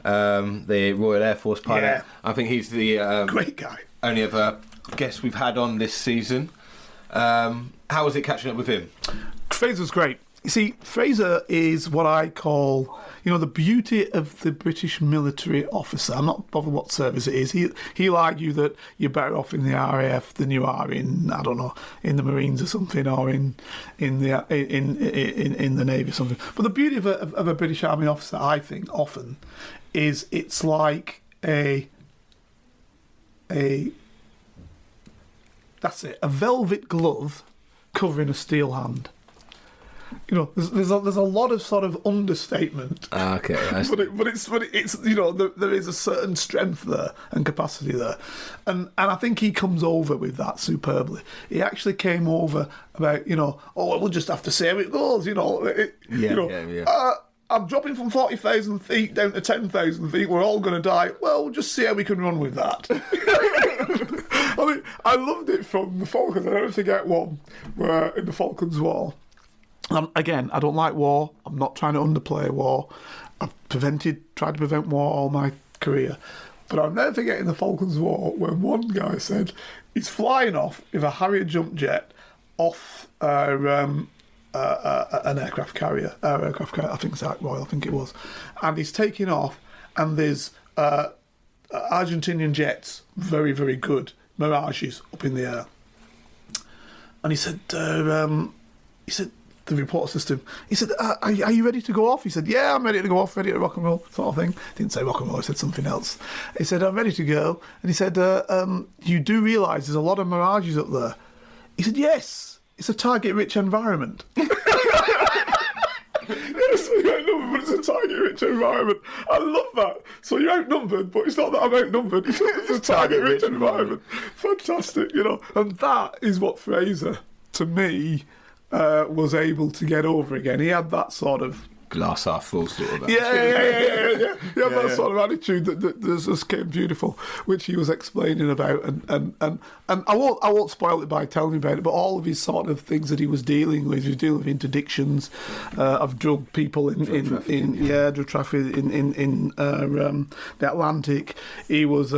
the Royal Air Force pilot. Yeah. I think he's the Great guy. only other guest we've had on this season. How was it catching up with him? Fraser's great. You see, Fraser is what I call, you know, the beauty of the British military officer. I'm not bothered what service it is. He'll argue that you're better off in the RAF than you are in, I don't know, in the Marines or something, or in the Navy or something. But the beauty of a British Army officer, I think, often, is it's like that's it, a velvet glove covering a steel hand. You know, there's a lot of sort of understatement. Okay, but it's you know, there is a certain strength there and capacity there, and I think he comes over with that superbly. He actually came over about, you know, we'll just have to see how it goes. You know, I'm dropping from 40,000 feet down to 10,000 feet. We're all going to die. Well, we'll just see how we can run with that. I mean, I loved it from the Falklands. I never forget one where in the Falklands War. Again, I don't like war. I'm not trying to underplay war. I've tried to prevent war all my career. But I'll never forget in the Falklands War when one guy said he's flying off with a Harrier jump jet off an aircraft carrier. I think it's Royal, I think it was. And he's taking off, and there's Argentinian jets, very, very good, Mirages up in the air. And he said, the report system, he said, are you ready to go off? He said, yeah, I'm ready to go off, ready to rock and roll, sort of thing. Didn't say rock and roll, he said something else. He said, I'm ready to go. And he said, you do realise there's a lot of Mirages up there? He said, yes, it's a target-rich environment. Yes, you're outnumbered, but it's a target-rich environment. I love that. So you're outnumbered, but it's not that I'm outnumbered. It's a target-rich environment. Fantastic, you know. And that is what Fraser, to me, was able to get over again. He had that sort of glass half full sort of attitude. Yeah. He had that sort of attitude that just came beautiful, which he was explaining about, and I won't spoil it by telling you about it, but all of his sort of things that he was dealing with. He was dealing with interdictions of drug people drug trafficking in the Atlantic. He was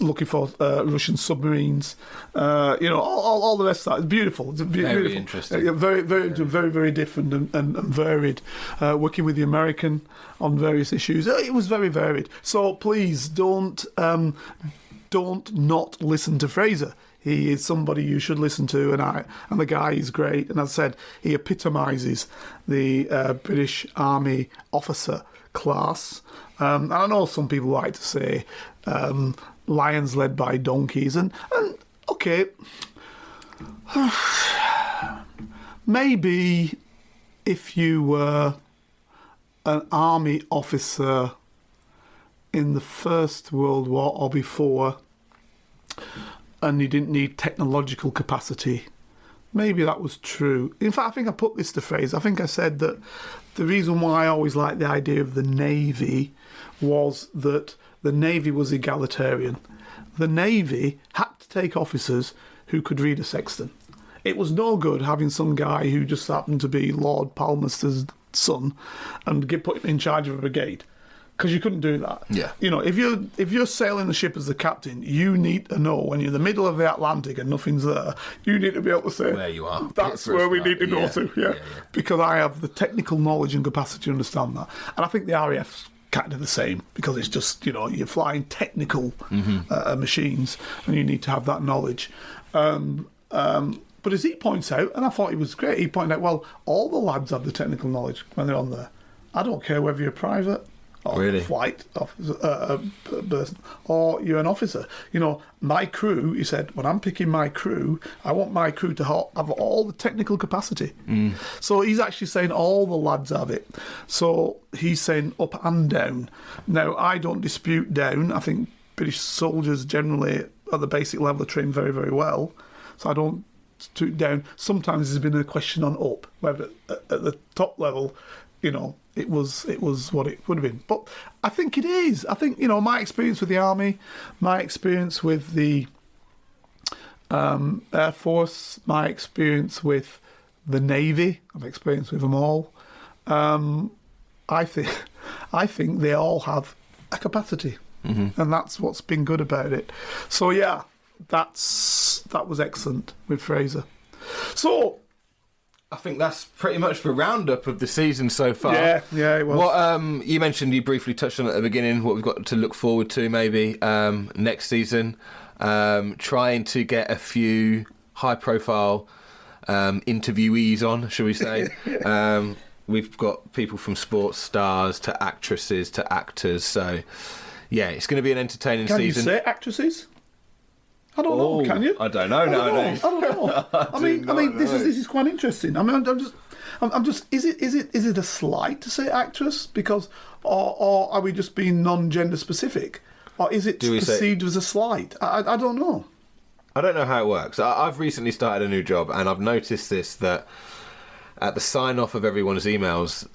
looking for Russian submarines. You know, all the rest of that. It's beautiful. It's very interesting. Very different and varied. Working with the American on various issues. It was very varied. So please don't don't not listen to Fraser. He is somebody you should listen to, and the guy is great. And as I said, he epitomises the British Army officer class. And I know some people like to say lions led by donkeys, and okay, maybe if you were an army officer in the First World War or before, and you didn't need technological capacity, maybe that was true. In fact, I think I put this to Fraser. I think I said that the reason why I always liked the idea of the Navy was that the Navy was egalitarian. The Navy had to take officers who could read a sextant. It was no good having some guy who just happened to be Lord Palmerston's son and put him in charge of a brigade, because you couldn't do that. Yeah. You know, if you're sailing the ship as the captain, you need to know when you're in the middle of the Atlantic and nothing's there. You need to be able to say where you are. That's where we need to go to. Yeah. Because I have the technical knowledge and capacity to understand that, and I think the RAF's kind of the same, because it's just, you know, you're flying technical machines and you need to have that knowledge. But as he points out, and I thought he was great, he pointed out, well, all the lads have the technical knowledge when they're on there. I don't care whether you're private or flight officer, person, or you're an officer. You know, my crew, he said, when I'm picking my crew, I want my crew to have all the technical capacity. So he's actually saying all the lads have it. So he's saying up and down. Now, I don't dispute down. I think British soldiers generally at the basic level are trained very, very well. So I don't dispute down. Sometimes there's been a question on up, whether at the top level, you know, it was what it would have been. But I think it is. I think, you know, my experience with the Army, my experience with the Air Force, my experience with the Navy, I've experienced with them all. I think they all have a capacity, and that's what's been good about it. So yeah, that was excellent with Fraser. So I think that's pretty much the roundup of the season so far. Yeah, it was. What you mentioned, you briefly touched on at the beginning, what we've got to look forward to maybe next season. Trying to get a few high-profile interviewees on, shall we say. We've got people from sports stars to actresses to actors. So, yeah, it's going to be an entertaining season. Can you say actresses? I don't know. Can you? I don't know. I don't know. I mean, this is quite interesting. I mean, I'm just. Is it a slight to say actress because, or are we just being non-gender specific, or is it perceived as a slight? I don't know. I don't know how it works. I've recently started a new job, and I've noticed this, that at the sign-off of everyone's emails,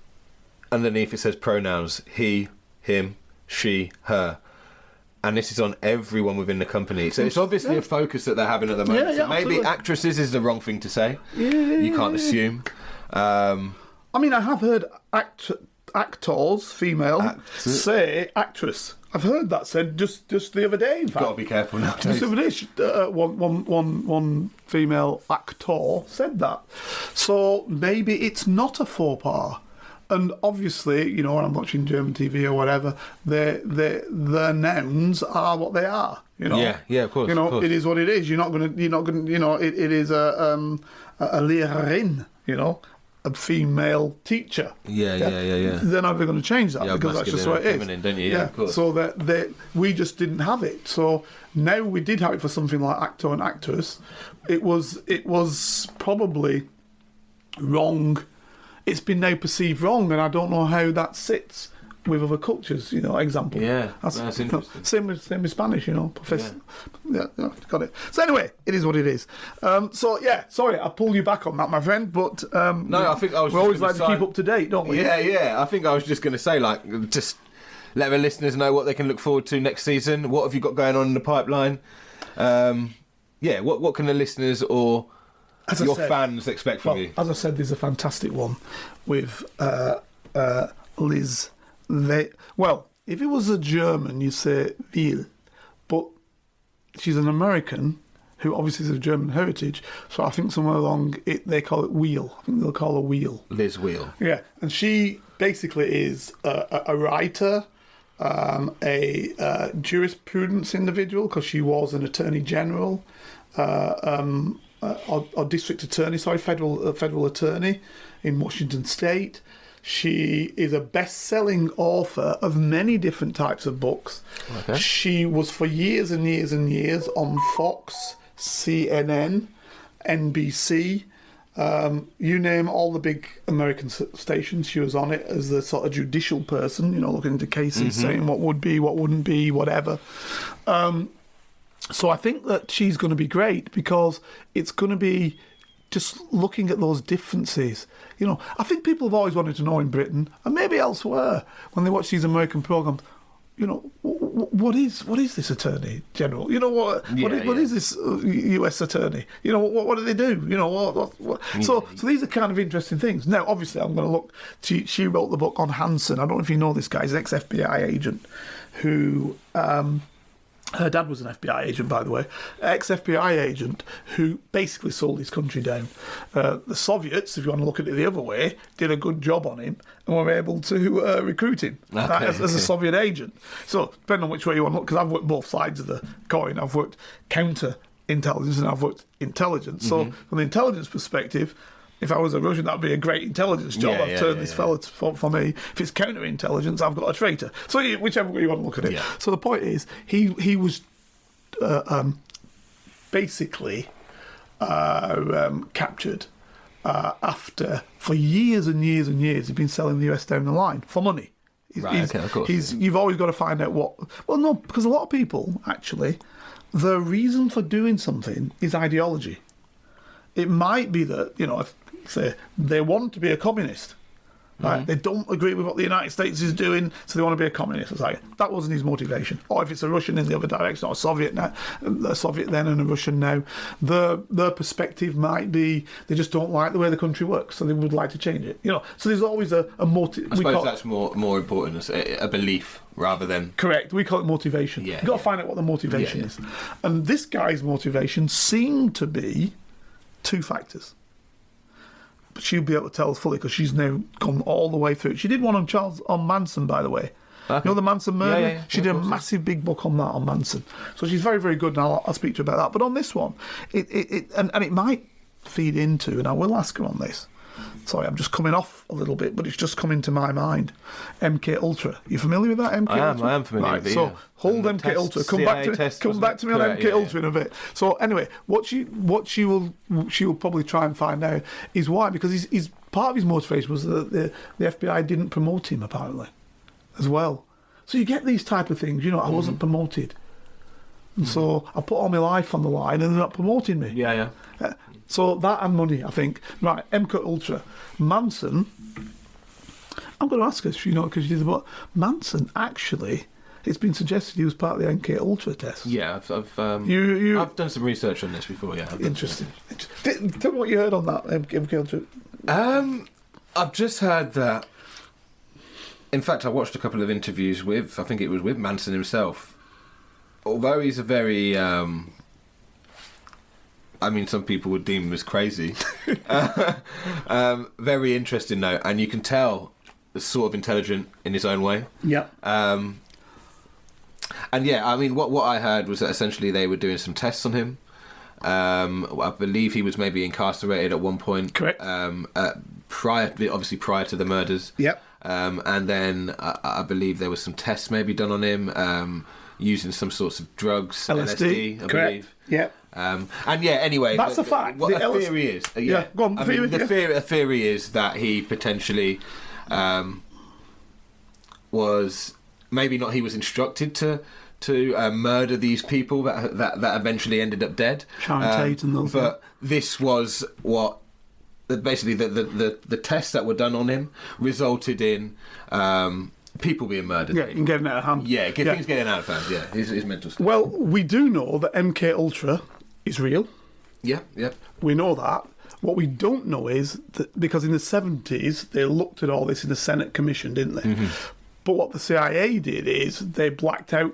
underneath it says pronouns: he, him, she, her. And this is on everyone within the company. So it's obviously a focus that they're having at the moment. So maybe absolutely. Actresses is the wrong thing to say. You can't assume. I mean, I have heard actors, female, say actress. I've heard that said just the other day, in fact. Got to be careful nowadays. Just the other day, one female actor said that. So maybe it's not a faux pas. And obviously, you know, when I'm watching German TV or whatever, their nouns are what they are. You know, yeah, of course. You know, of course. It is what it is. You're not gonna. You know, it is a Lehrerin. You know, a female teacher. Yeah. They're never going to change that because that's just what it is. Feminine, don't you? Yeah, of course. So that we just didn't have it. So now we did have it for something like actor and actress. It was probably wrong. It's been now perceived wrong, and I don't know how that sits with other cultures. You know, example. Yeah, that's interesting. Same with Spanish. You know, professor. Yeah, got it. So anyway, it is what it is. So yeah, sorry, I pulled you back on that, my friend. But no, I think I was. We always like to keep up to date, don't we? Yeah. I think I was just going to say, like, just let the listeners know what they can look forward to next season. What have you got going on in the pipeline? What can the listeners or fans expect from you? As I said, there's a fantastic one with Liz. Well, if it was a German, you say Will, but she's an American who obviously is of German heritage, so I think somewhere along they call it Wheel. I think they'll call her Wheel. Liz Wheel. Yeah, and she basically is a writer, a jurisprudence individual because she was an attorney general, or district attorney, federal attorney in Washington State. She is a best-selling author of many different types of books. Okay. She was for years and years and years on Fox, CNN, NBC, you name all the big American stations. She was on it as the sort of judicial person, looking into cases, saying what would be, what wouldn't be, whatever. So I think that she's going to be great because it's going to be just looking at those differences. I think people have always wanted to know in Britain, and maybe elsewhere, when they watch these American programmes, what is this Attorney General? What is this US Attorney? What do they do? So these are kind of interesting things. Now, obviously, I'm going to look. She wrote the book on Hansen. I don't know if you know this guy. He's an ex-FBI agent who. Her dad was an FBI agent, by the way, ex-FBI agent who basically sold his country down. The Soviets, if you want to look at it the other way, did a good job on him and were able to recruit him as a Soviet agent. So, depending on which way you want to look, because I've worked both sides of the coin. I've worked counter-intelligence and I've worked intelligence. So, from the intelligence perspective, if I was a Russian, that'd be a great intelligence job. I've turned this fella for me. If it's counterintelligence, I've got a traitor. So whichever way you want to look at it. Yeah. So the point is, he was basically captured after, for years and years and years, he'd been selling the US down the line for money. Of course. You've always got to find out what... Well, no, because a lot of people, actually, the reason for doing something is ideology. It might be that, if say they want to be a communist, right? They don't agree with what the United States is doing, so they want to be a communist. It's like that wasn't his motivation. Or if it's a Russian in the other direction, or a Soviet now, a Soviet then and a Russian now, their perspective might be they just don't like the way the country works, so they would like to change it. So there's always a motive. I suppose that's more important as a belief rather than... Correct. We call it motivation. You've got to find out what the motivation is. And this guy's motivation seemed to be two factors. But she'll be able to tell us fully because she's now gone all the way through. She did one on Manson, by the way. Okay. The Manson murder? Yeah. She did a massive big book on that, on Manson. So she's very, very good, and I'll speak to her about that. But on this one, it might feed into, and I will ask her on this. Sorry, I'm just coming off a little bit, but it's just come into my mind. MK Ultra. You familiar with that, MK Ultra? I am familiar with it. So hold MK Ultra. Come back to me on MK Ultra in a bit. So anyway, what she will probably try and find out is why, because he's part of his motivation was that the FBI didn't promote him apparently, as well. So you get these type of things. I wasn't promoted, and so I put all my life on the line, and they're not promoting me. Yeah. So that and money, I think. Right, MK Ultra. Manson, I'm going to ask her, because she did the book. Manson, actually, it's been suggested he was part of the MK Ultra test. Yeah, I've done some research on this before, yeah. Interesting. Tell me what you heard on that, MK Ultra. I've just heard that... In fact, I watched a couple of interviews with, I think it was with Manson himself. Although he's a very... some people would deem him as crazy. Very interesting though, and you can tell sort of intelligent in his own way. Yeah. What I heard was that essentially they were doing some tests on him. I believe he was maybe incarcerated at one point. Correct. Prior to the murders. Yep. And then I believe there was some tests maybe done on him, using some sorts of drugs, LSD, I believe. Yep. Anyway, that's a fact. What the theory is, go on. The theory is that he potentially was maybe not. He was instructed to murder these people that eventually ended up dead. Sharon Tate and those. But this was what basically the tests that were done on him resulted in. People being murdered. Yeah, and getting out of hand. Yeah, things getting out of hand. Yeah, his mental state. Well, we do know that MK Ultra is real. Yeah. We know that. What we don't know is that because in the 70s they looked at all this in the Senate Commission, didn't they? Mm-hmm. But what the CIA did is they blacked out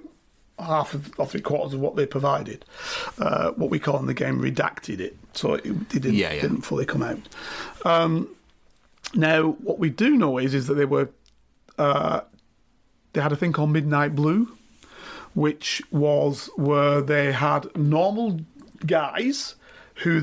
half or three quarters of what they provided. What we call in the game redacted it, so it didn't fully come out. Now, what we do know is that they were they had a thing called Midnight Blue, which was where they had normal guys who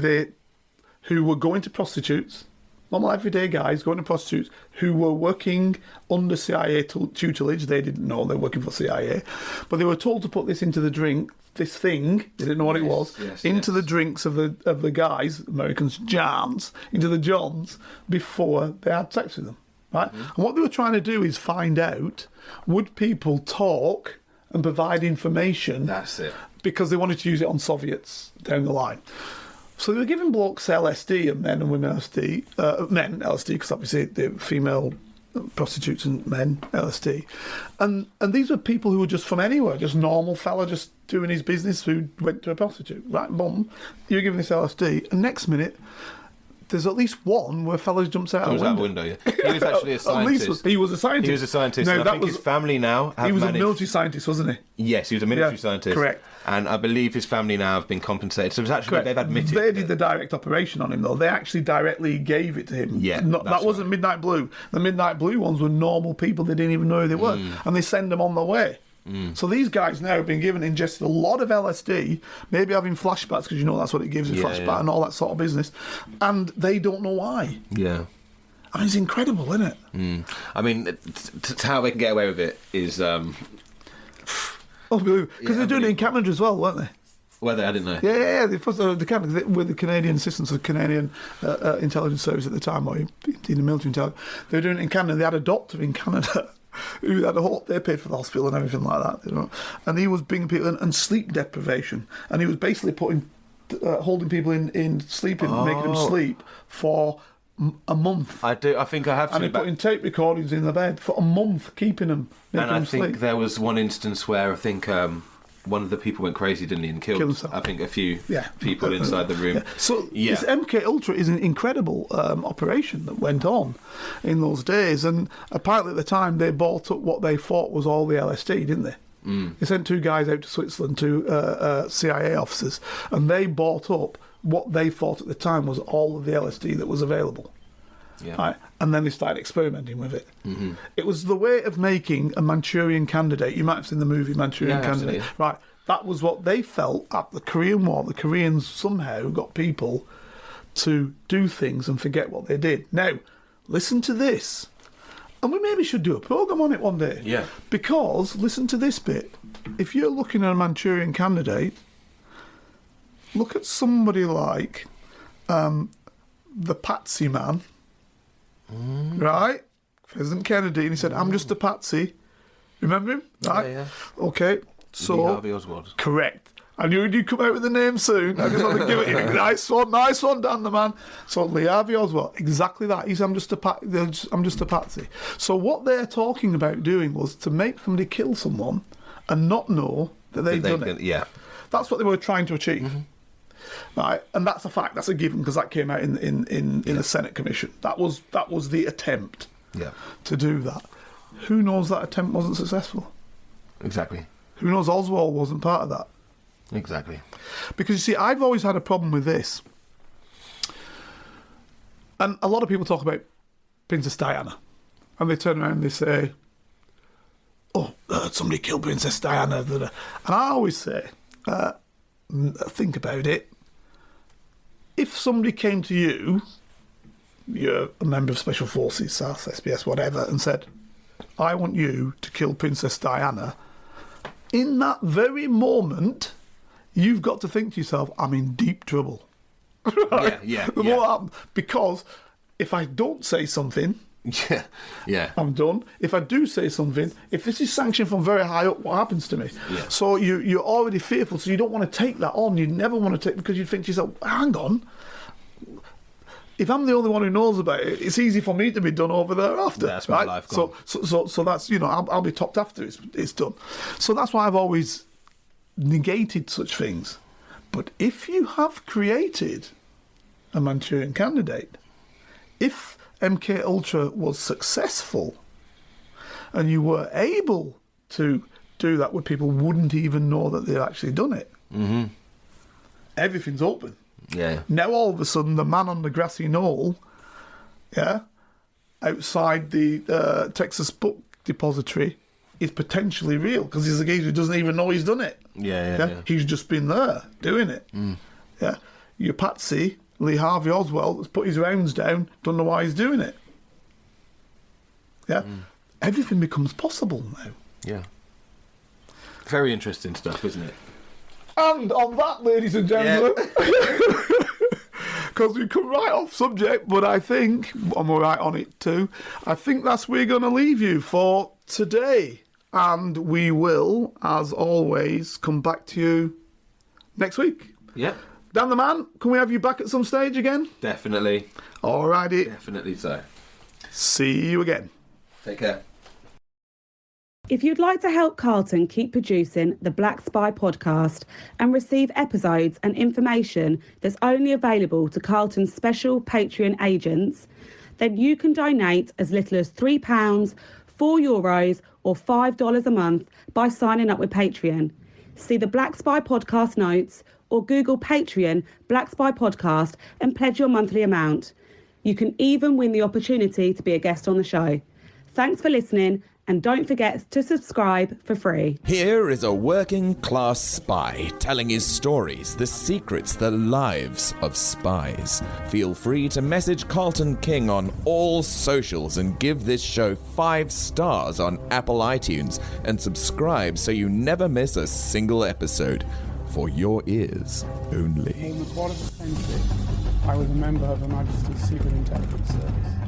were going to prostitutes, normal everyday guys going to prostitutes who were working under CIA tutelage. They didn't know they were working for CIA, but they were told to put this into the drink. This thing, they didn't know what it was, into the drinks of the guys, Americans, Johns, into the Johns before they had sex with them, right? And what they were trying to do is find out, would people talk and provide information? That's it. Because they wanted to use it on Soviets down the line. So they were giving blokes LSD and men and women LSD, men LSD, because obviously they're female prostitutes and men LSD, and these were people who were just from anywhere, just normal fella just doing his business who went to a prostitute, right? Boom, you're giving this LSD, and next minute there's at least one where fellas jumps out of the window. Yeah. He was actually a scientist. At least he was a scientist. He was a scientist. No, and I think his family now have He was managed... a military scientist, wasn't he? Yes, he was a military scientist. Correct. And I believe his family now have been compensated. So it's actually Correct. they've admitted. They did the direct operation on him, though. They actually directly gave it to him. Yeah, that wasn't Midnight Blue. The Midnight Blue ones were normal people. They didn't even know who they were, and they send them on their way. So these guys now have been ingested a lot of LSD, maybe having flashbacks, because you know that's what it gives, a flashback and all that sort of business, and they don't know why. Yeah. I mean, it's incredible, isn't it? I mean, how they can get away with it is... Unbelievable. Because they're doing it in Canada as well, weren't they? Well, I didn't know. Yeah. With the Canadian assistance of the Canadian intelligence service at the time, or in the military intelligence, they were doing it in Canada. They had a doctor in Canada who had they paid for the hospital and everything like that, you know. And he was bringing people and sleep deprivation, and he was basically holding people in sleeping, making them sleep for a month. I think I have. And he putting tape recordings in the bed for a month, keeping them, making them sleep. And I think there was one instance where I think one of the people went crazy, didn't he, and killed himself. I think a few people inside the room. Yeah. So this MK Ultra is an incredible operation that went on in those days, and apparently at the time they bought up what they thought was all the LSD, didn't they? They sent two guys out to Switzerland, two CIA officers, and they bought up what they thought at the time was all of the LSD that was available. Yeah. Right? And then they started experimenting with it. It was the way of making a Manchurian Candidate. You might have seen the movie Manchurian Candidate. Absolutely. Right. That was what they felt at the Korean War. The Koreans somehow got people to do things and forget what they did. Now, listen to this. And we maybe should do a programme on it one day. Yeah. Because, listen to this bit. If you're looking at a Manchurian Candidate, look at somebody like the Patsy man, right? President Kennedy, and he said, "I'm just a patsy." Remember him? Right? Yeah. Okay. So Lee Harvey Oswald. Correct. I knew you'd come out with the name soon. I just want to give it you. Nice one, Dan the man. So Lee Harvey Oswald, exactly that. He's I'm just a patsy. So what they're talking about doing was to make somebody kill someone and not know that they've done it. Yeah. That's what they were trying to achieve. Right, and that's a fact. That's a given because that came out in the Senate Commission. That was the attempt to do that. Who knows that attempt wasn't successful? Exactly. Who knows Oswald wasn't part of that? Exactly. Because you see, I've always had a problem with this, and a lot of people talk about Princess Diana, and they turn around and they say, "Oh, somebody killed Princess Diana," and I always say, think about it. If somebody came to you, you're a member of Special Forces, SAS, SBS, whatever, and said, "I want you to kill Princess Diana," in that very moment, you've got to think to yourself, "I'm in deep trouble." Right? Yeah. Because if I don't say something, Yeah. I'm done. If I do say something, if this is sanctioned from very high up, what happens to me? Yeah. So you're already fearful, so you don't want to take that on. You never want to take, because you think to yourself, hang on, if I'm the only one who knows about it, it's easy for me to be done over thereafter. That's my life gone. So that's, I'll be topped after it's done. So that's why I've always negated such things. But if you have created a Manchurian Candidate, if MK Ultra was successful and you were able to do that where people wouldn't even know that they've actually done it, everything's open. Yeah. Now all of a sudden the man on the grassy knoll, outside the Texas Book Depository is potentially real because he's a geezer who doesn't even know he's done it. Yeah. He's just been there doing it. Yeah. Your Patsy, Lee Harvey Oswald, has put his rounds down, don't know why he's doing it. Yeah. Everything becomes possible now. Yeah. Very interesting stuff, isn't it? And on that, ladies and gentlemen, because we come right off subject, but I think, and we're right on it too, I think that's where we're going to leave you for today. And we will, as always, come back to you next week. Yeah. Dan the Man, can we have you back at some stage again? Definitely. Alrighty. Definitely so. See you again. Take care. If you'd like to help Carlton keep producing the Black Spy podcast and receive episodes and information that's only available to Carlton's special Patreon agents, then you can donate as little as £3, €4 or $5 a month by signing up with Patreon. See the Black Spy podcast notes or Google Patreon Black Spy podcast and pledge your monthly amount. You can even win the opportunity to be a guest on the show. Thanks for listening. And don't forget to subscribe for free. Here is a working class spy telling his stories, the secrets, the lives of spies. Feel free to message Carlton King on all socials and give this show 5 stars on Apple iTunes and subscribe so you never miss a single episode. For your ears only. For almost 1/4 century, I was a member of Her Majesty's Secret Intelligence Service.